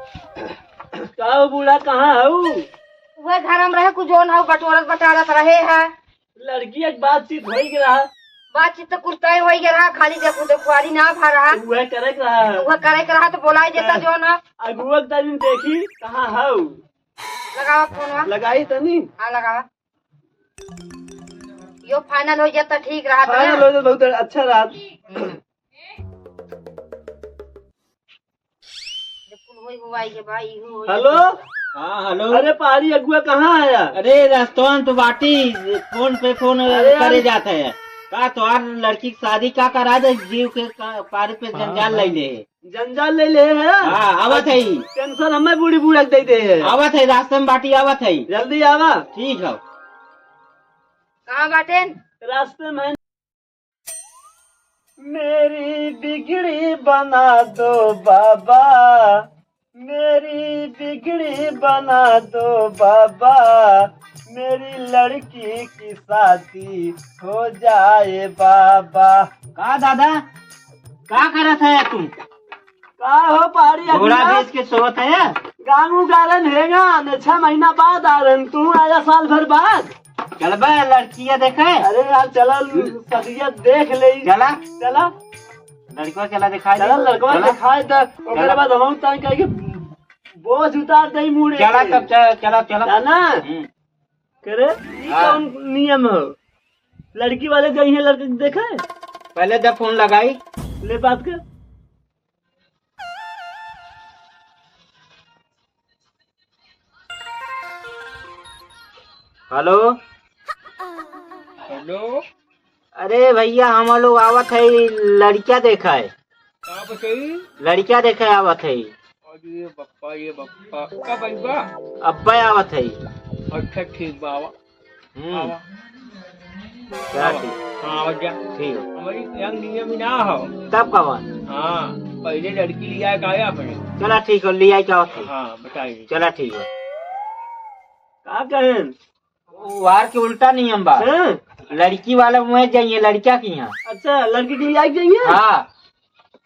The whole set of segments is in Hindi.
का बूढ़ा कहाँ है? वह घर में रहे कुछ जो ना बटोरत बटारत रहे है। लड़की एक बातचीत हो ही रहा। बातचीत तो कुछ तय हो ही रहा, खाली देखो देखुआरी ना भा रहा। वह करे रहा है। वह करे रहा तो बोला ही देता जो ना। अगुआ दिन देखी कहाँ है? लगावा फोन लगाई तनी। हाँ लगावा। यो फाइनल हो जाता ठीक रहा। फाइनल हो जाता बहुत अच्छा रहा। हेलो। हाँ हेलो। अरे पारी अगुआ कहाँ आया? अरे रेस्टोरेंट तो बाटी फोन पे फोन करे जाते हैं का तोहार लड़की की शादी का करा दे जीव के पारी पे जंजाल ले ले। जंजाल ले ले है। हाँ आवत है। टेंशन हमें बूढ़ी बूढ़ा दे दे है। आवत है रास्ते में बाटी आवत है। जल्दी आवा। ठीक है। कहाँ बाटे? रास्ते में। मेरी बिगड़ी बना दो बाबा, मेरी बिगड़ी बना दो बाबा, मेरी लड़की की शादी हो जाए बाबा। का दादा का करत है तुम? का हो पहाड़ी घोड़ा बेच के सोत है? गानू गारन हैगा न 6 महीना बाद आ रहे तू आया साल भर बाद। चल बे लड़कियां देखे। अरे यार चला सदिया देख ले। चला चला लड़का चला दिखाई चला लड़का दिखाए तो ओकरे बाद हम तय कह के बोझ उतार दई मुड़े। चला तब चला चला ना करे ई कौन नियम हो? लड़की वाले गई है लड़के देखे पहले जब फोन लगाई ले बात कर। Hello hello. अरे भैया हम लोग आवत है लड़किया देखा है। कहाँ बताई? लड़किया देखा आवत है। अरे बप्पा ये बप्पा कब आई बा? अब्बा आवत है। अच्छा ठीक बाबा। आवा चला ठीक। हाँ आवा जा। ठीक है। हमारी यंग नियम ही ना हो। तब कब? हाँ पहले लड़की लिया का आया अपने। चला ठीक है लिया क्या होता है। हाँ बताइए। चला ठीक है। का कहें वार के उल्टा नियम बा। लड़की वाला मुँह जाइए लड़किया की यहाँ। अच्छा लड़की के लिए आई जाइए। हाँ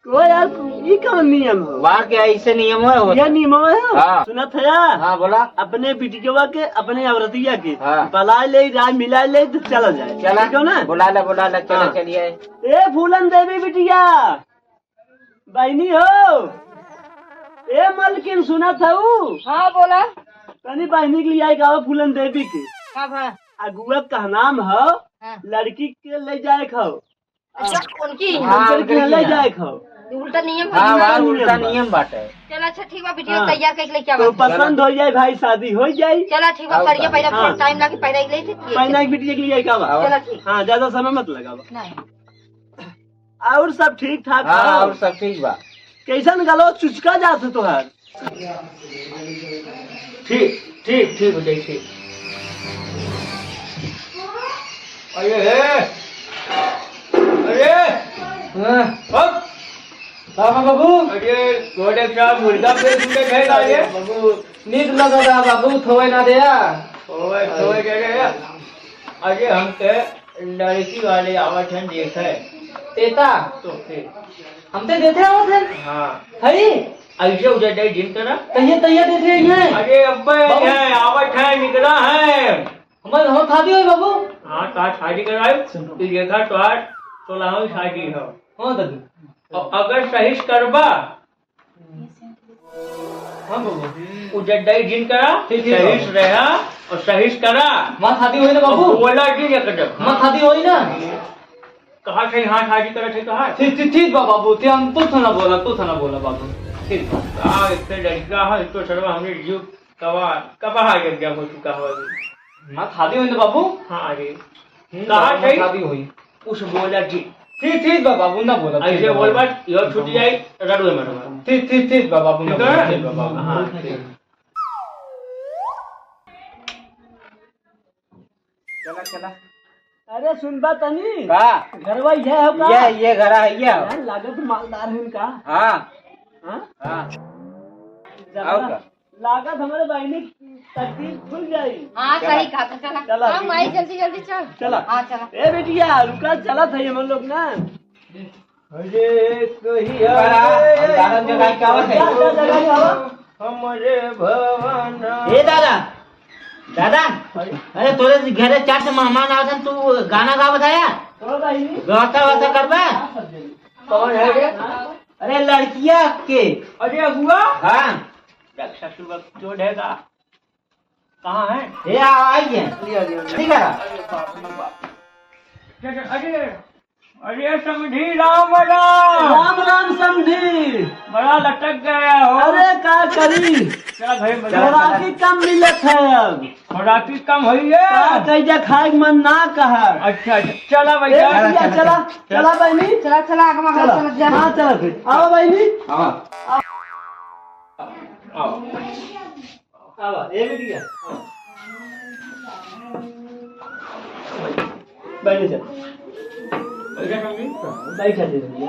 तो यार ये कौन नियम हो? वार के ऐसे नियम है। यह नियम है। हाँ। सुना था यार। हाँ बोला। अपने बिटिया के अपने औरतिया के हाँ। बला ले राय मिला ले तो चला जाए। चला क्यों ना बुला ले चला हाँ। चलिए। ए फूलन देवी बिटिया बहनी हो। ए मलकिन सुना था हाँ बोला। तनी बहनी के लिए आई गाँव फूलन देवी के कब है? अगुआ का नाम हो। हाँ। लड़की के ले जाए खाओ। अच्छा उनकी हाँ, लड़की के ले जाए खाओ। उल्टा नियम हाँ है। वार उल्टा नियम बाटे। चला अच्छा ठीक बा वीडियो हाँ। तैयार करके लेके तो आवा। पसंद हो जाए भाई शादी हो जाए। चला ठीक बा करिए पहले हाँ। टाइम लाके पहले ले थे। पहना एक बिटिया के लिए आई का चला ठीक। हाँ ज्यादा समय मत लगावा। नहीं और सब ठीक ठाक हाँ और सब ठीक बा। कैसन गलो चुचका जात है तोहार? ठीक ठीक ठीक हो जाए ठीक। अरे अब बाबू अरे गोडे साहब मुर्गा बेच के खाएगा ये बाबू नींद लगा रहा बाबू थोए ना दिया। ओए ओए क्या गया? अरे हम के लड़की वाले आवत हैं देखे तेता तो फिर हम तो देते हो फिर। हाँ हरी ऐसे उधर नहीं दिन तरह। तैयार देते हैं। अरे अब्बे है आवत है निकला है। हमारे हम शादी हुई बाबू। हाँ तार शादी कराई तू देखा तार 16वीं शादी है। हाँ दादी। और अगर सही करबा हाँ बाबू उधर नहीं दिन करा ठीक है सही बाबू। रहा और सही करा। माँ शादी हुई ना बाबू। बोला कि ये कदम माँ शादी हुई ना। कहा से हाँ शादी करा थे कहा ठीक बाबू ते हम तो थाना बोला बाबू। ठीक कहा इससे लड़का है इसको सर्व हमने जीव कबा गया हो चुका हो अभी। माँ शादी हुई ना बाबू। हाँ अरे कहा से शादी हुई। उस बोला जी ठीक बाबू ना बोला। ऐसे बोल बात यह छूट जाए रड़ुए मरवा। ठीक बाबू ना ठीक है? ठीक बाबू। हाँ, चला चला। अरे सुनबा तनी का घरवा यह है का? ये घर है ये। यार लागत मालदार है इनका। हाँ हाँ? हाँ जरा आओ का? लागत हमारे बहनी तकलीफ खुल जाई। हाँ सही कहा था। चला चला। हाँ माई जल्दी जल्दी चल। चला। हाँ चला। ए बेटिया रुका चला था हम लोग ना। अरे कहिया हम गाना जगाई के आवत है। जा, जा, जगा के आवा। हमारे भवन। ए दादा दादा, अरे तोरे घरे 4 से मेहमान आवत, तू गाना गा बताया तो भाई गाता वाता करबा? कौन है रे? अरे लड़किया के। अरे अगुआ, हाँ रक्षा सुबह जो ढेगा कहाँ है? ये आइए ठीक है। अरे अरे समझी राम राम। राम राम समझी। बड़ा लटक गया हो। अरे का करी, क्या भाई खुराकी कम मिलत है अब। खुराकी कम हुई है। का कैसे खाए मन ना कहा। अच्छा अच्छा, चला ए भैया। भैया चला चला बहनी, चला चला आगमा चला चला जा। हाँ चला फिर आओ बहनी, आओ आओ ये भी दिया बहनी चल भैया समझी। बैठा दे भैया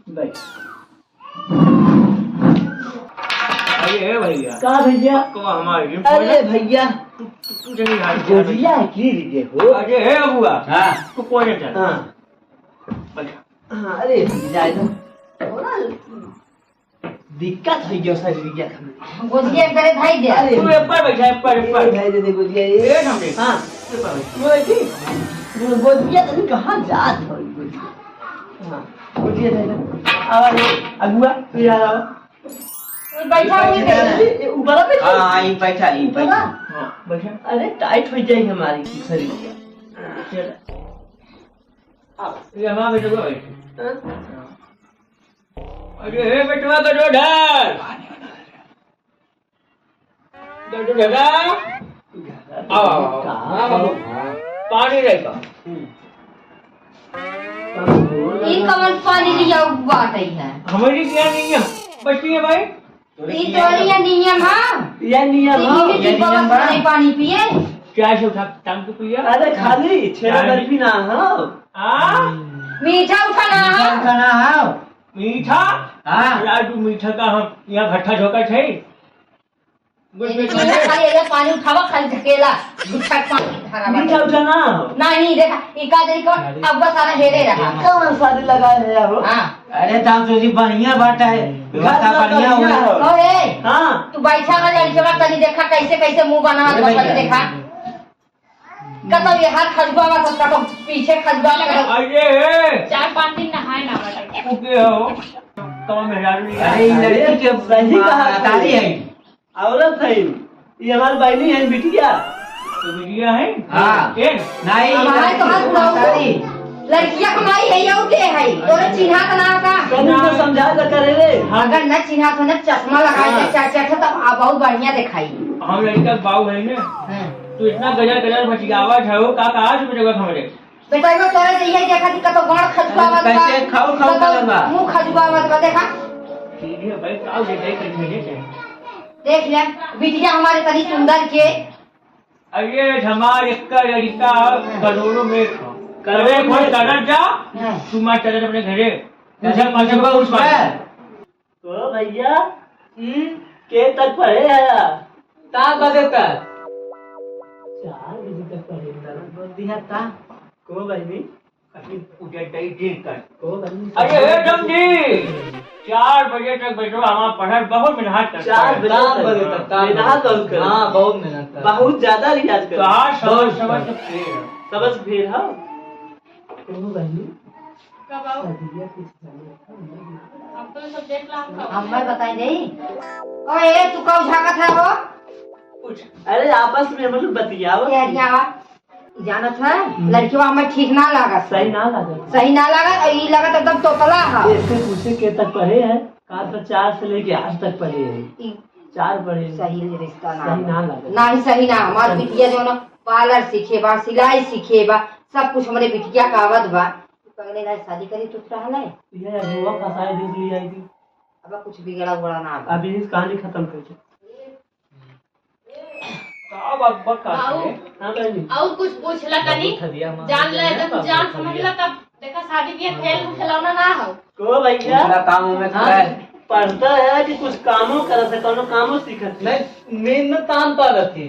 बैठ। अरे भैया का भैया, को हमारी अरे भैया तुझे नहीं याद गोजिया की लीजिए हो। अरे है अबुआ। हाँ तू कौन है? हाँ अच्छा हाँ, अरे भैया थोड़ा दिक्कत है गया सर भैया। गोजिया करे भाई दे। अरे तू ऊपर बैठा, ऊपर भाई दे दे गोजिया ये ये। समझे। हाँ ऊपर बैठ। वो देखी गोजिया तो कहाँ जात हो गोजिया। हाँ गोजिया दे दे। आवाज अगुआ तू यार आवा। बैठा हुई ये ऊपर पे हाँ ये बैठा ये बैठा। हाँ बैठा। अरे टाइट हो जाएगी हमारी शरीर। चल ये हमारा बेटा बैठ। हाँ? अरे हे बेटवा का जो ढाल जो ढगा आओ आओ पानी रहेगा। ई कमल पानी लिया बात है। हमारी क्या नियम बच्ची है भाई? ई तोरिया नियम हां। ये नियम ई हो। भी बाबा खाने पानी पिए। क्या से उठा टांग के पिया? अरे खाली छेड़ा बर्फी ना हो। हाँ मीठा उठाना हां। खाना हाँ मीठा। हाँ लाडू मीठा का हम यहाँ भट्ठा झोंका है। खाली ये पानी उठावा खाली धकेला गुच्छा पानी धारा मीठा उठा ना हो। नहीं देखा ई का देखो अब बस सारा हेरे रहा। कौन शादी लगाए है हो। हां अरे दाम तुझी बढ़िया बाटा है, व्यवस्था बढ़िया हुआ। ओए हाँ तू बैठा ना लड़के बा तनी देखा कैसे कैसे मुंह बना अरे तो भैया। पहले देखा कतो ये हाथ खजबा वा तो कतो पीछे खजबा लगा। अरे 4-5 दिन नहाए ना वाला। तू के हो कौन मेहरारू नहीं अरे है? ये लड़की के सही कहा तारी है। औरत है ये हमारी बहनी है बिटिया। तो बिटिया है। हाँ। ये नहीं हमारे तो हाथ उड़ाओ। तारी। लड़कियां हमारी है या उठे है तोरे चिन्हा का ना का। कभी तो समझा तो करे रे। अगर न चिन्हा तो न चश्मा लगाए हाँ। दे चाचा तो बहुत बढ़िया दिखाई। हम लड़का बाबू है ना। तू इतना गजल गजल बचियावा छो का कहा से बचेगा हमारे? बेटा वो तोरे जइया देखा थी कतो गण खजबावत बा। कैसे खाऊ खाऊ कतो करत बा। मुंह खजबावत बा देखा। ठीक है भाई आओ दे कर भेजे। देख ले बिटिया हमारे तनी सुंदर के। अरे हमारे का लड़का करोड़ों में करे कोई करन जा। तुम चले अपने घरे तुझे पाछे को उस पर तो भैया के तक पढ़े आया। ता बजे तक 4 बजे तक पढ़े बोल दिया ता। को बहनी उठे दई देर कर। को बहनी। अरे हे समझी 4 बजे तक बैठो हमारा पढ़ाई बहुत मेहनत करता 4 है। बजे तक मेहनत बहुत कर। हाँ बहुत मेहनत कर। बहुत ज्यादा रियाज कर। कहा समझ समझ तो फिर सबस फिर हाँ को बहनी कब आओ शादिया कुछ जाने। हमको सब देख ला हम मैं बताई दे। ओए तू कब झाकत है हो? कुछ अरे आपस में हम लोग बतियाओ। ये हरियावा जानत है लड़कियों हमें ठीक ना लगा। सही ना लगा। सही ना लगा और ये लगा एकदम तोतला है। ऐसे पूछे के तक पढ़े हैं कहा तो 4 से लेके 8 तक पढ़े हैं। 4 पढ़े हैं। सही रिश्ता ना सही ना लगा। ना ही सही ना हमार बिटिया जो ना पार्लर सीखे बा सिलाई सीखे बा सब कुछ हमारे बिटिया का आवत बा। तू पहले ना शादी करी तू रहला है ये हुआ फसाए देख लिया थी। अब कुछ बिगड़ा उगड़ा ना बा। अभी इस कहानी खत्म कर दो। का बक करते हाँ बहनी और कुछ पूछला तनी जान ले जब जान समझला तब देखा शादी ब्याह खेल खिलौना ना हो। को भैया पूरा काम में हाँ, है। पढ़ता है कि कुछ कामों करत है कोनो कामों सीखत है। नहीं मेन में तान पा रही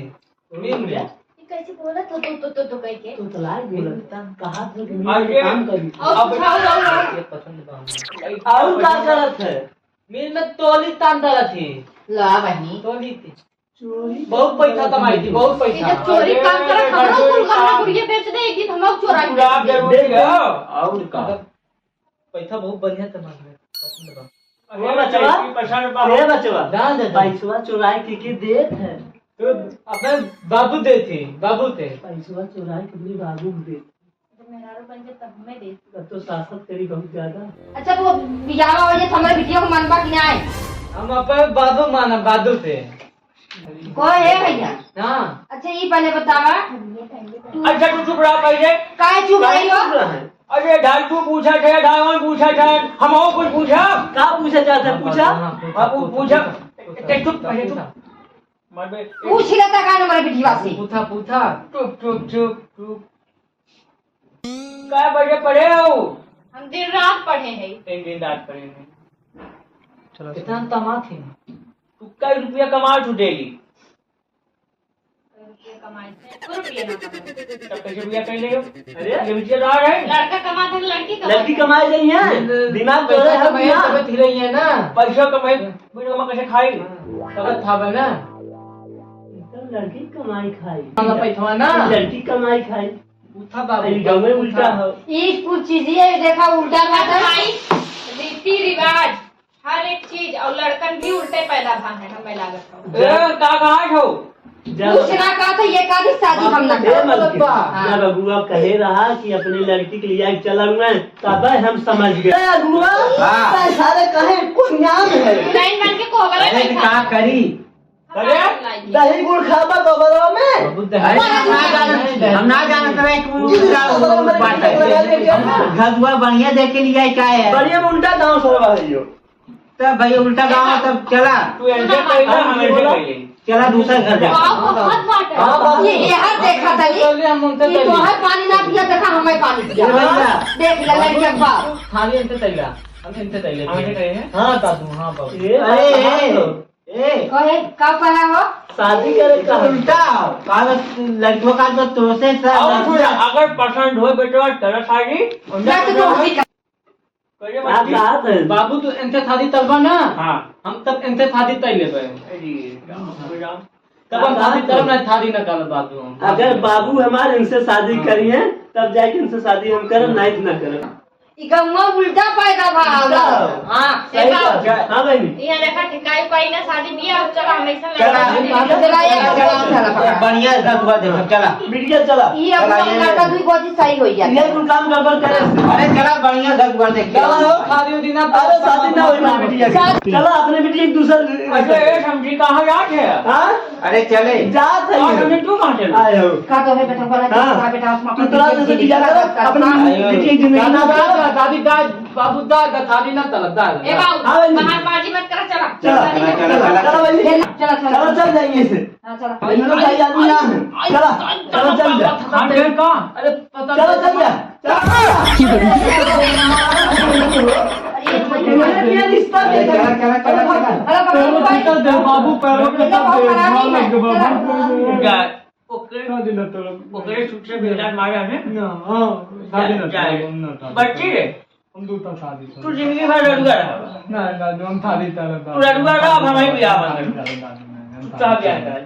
मेन में। ये कैसे बोला तो कह के तो लाए बोलत कहा था कि आगे काम करी। और अब पूछा और ये पसंद बा। और का करत है मिल में तोली तान डाला थी ला बहनी तोली थी बहुत पैसा कमाई थी बहुत ये पैसा जब चोरी काम करा खबरों को गहना गुड़िया बेच दे एक दिन हम लोग चोरा पूरा जरूरी है और का पैसा बहुत बढ़िया कमा लिया वो बचवा ये बचवा दान दे पैसवा चुराई के देत है तो अपने बाबू दे थी बाबू थे पैसवा चुराई के लिए बाबू दे जब मेहरारू बन जाए तब हमें दे तब तो शासन करी बहुत ज्यादा। अच्छा तो बियाह वजह हमारे बिटिया को मनबा कि नहीं हम अपने बाबू माना बादू थे कोई है भैया हाँ अच्छा ये पहले बतावा अच्छा तू चुप रहा पहले काहे चुप रही हो अरे ढाल तू पूछा थे ढाल पूछा था हम और कुछ पूछा का पूछा जाता है पूछा बाबू पूछा चुप पहले चुप पूछ लेता का हमारे बिटिया से पूछा पूछा चुप चुप चुप चुप काय बजे पढ़े हो हम दिन रात पढ़े हैं एक दिन रात पढ़े हैं चलो कितना तमा थे तू कई रुपया कमा छुटेगी कमाई से रुपये ना कमाई तब कैसे रुपया कहीं ले अरे ये विचार आ रहा है लड़का कमाता है लड़की लड़की कमाई नहीं है दिमाग तो है हम तबीयत ही रही है ना पैसा कमाई बिना कमा कैसे खाई तबीयत था ना लड़की कमाई खाई पैसा ना लड़की कमाई खाई था बाबू गाँव में उल्टा हो ये कुछ चीज ये देखा उल्टा बात भाई रीति रिवाज हर एक चीज और लड़कन भी उल्टे पैदा भान है हमें लागत है ए का कहा हो दूसरा का तो ये का भी शादी हम ना करें जब अगुआ कहे रहा कि अपनी लड़की के लिए चला मैं तब हम समझ गए अगुआ सारे कहे कोई नाम है लाइन बन के कोबरा अरे बैठा का करी दही गुड़ खाबा गोबरवा में अरे हम ना जानते रहे कि वो उल्टा बात है घसुआ बढ़िया देख के लिया क्या है बढ़िया में उल्टा गाँव सरवा है यो तब भाई उल्टा गाँव तब चला तू ऐसे पहले हम ऐसे पहले चला दूसरा घर जा बहुत बात है ये हर देखा था ये हम उनसे ये तो है पानी ना पिया देखा हमें पानी पिया देख ले लड़की अब्बार खाली इनसे तैला हम इनसे तैले हम ऐसे कहे हैं हां दादू हां बाबू अरे कहे कब कहा हो शादी करे का उल्टा लड़कियों का तो तोसे अगर पसंद हो बेटा तेरा शादी मैं तो हंसी आप बात है बाबू तू इनसे शादी तलबा ना हाँ हम तब इनसे शादी तय लेबे तब हम शादी करब ना शादी न करब बाबू हम अगर बाबू हमारे इनसे शादी करिए तब जाके इनसे शादी हम करब नहीं ना करब इकम्मा उल्टा पैदा भा हां सही बात है हां बहनी यहाँ देखा ठिकाई पाई ना शादी बिया अब चला हमेशा बढ़िया घसुआ देखो चला मीडिया चला ये अब लड़का दुई गोदी सही हो गया ये कुल काम गड़बड़ करे अरे चला बढ़िया घसुआ देख चला शादी दिन अरे शादी ना होई मेरी बिटिया की चला अपने बिटिया एक दूसरे अरे ये समझी कहां जात है हां अरे चले जात है और हमने तू कहां चल आए हो का तो है बेटा बोला बेटा उसमें तू तोरा जैसे बिया कर अपनी बिटिया की जिंदगी ना दादी दाद बाबू दाद शादी न तलब दाद ए बाबू बाहर बाजी मत करा चला चला बहनी चला चलो चल जाएंगे इसे हां चला इन लोग भाई आदमी ना है चला चलो चल जा हम फिर कहां अरे पता चलो चल जा रिश्ता बाबू पैरों पे ओकरे छुट से बेटा मारा है बच्ची रे हम दूसरा शादी तू जिंदगी भर रडुआ रहा ना हम शादी तलब तू रडुआ रहा अब हमारी बियाह बन गई तू क्या ब्याह कर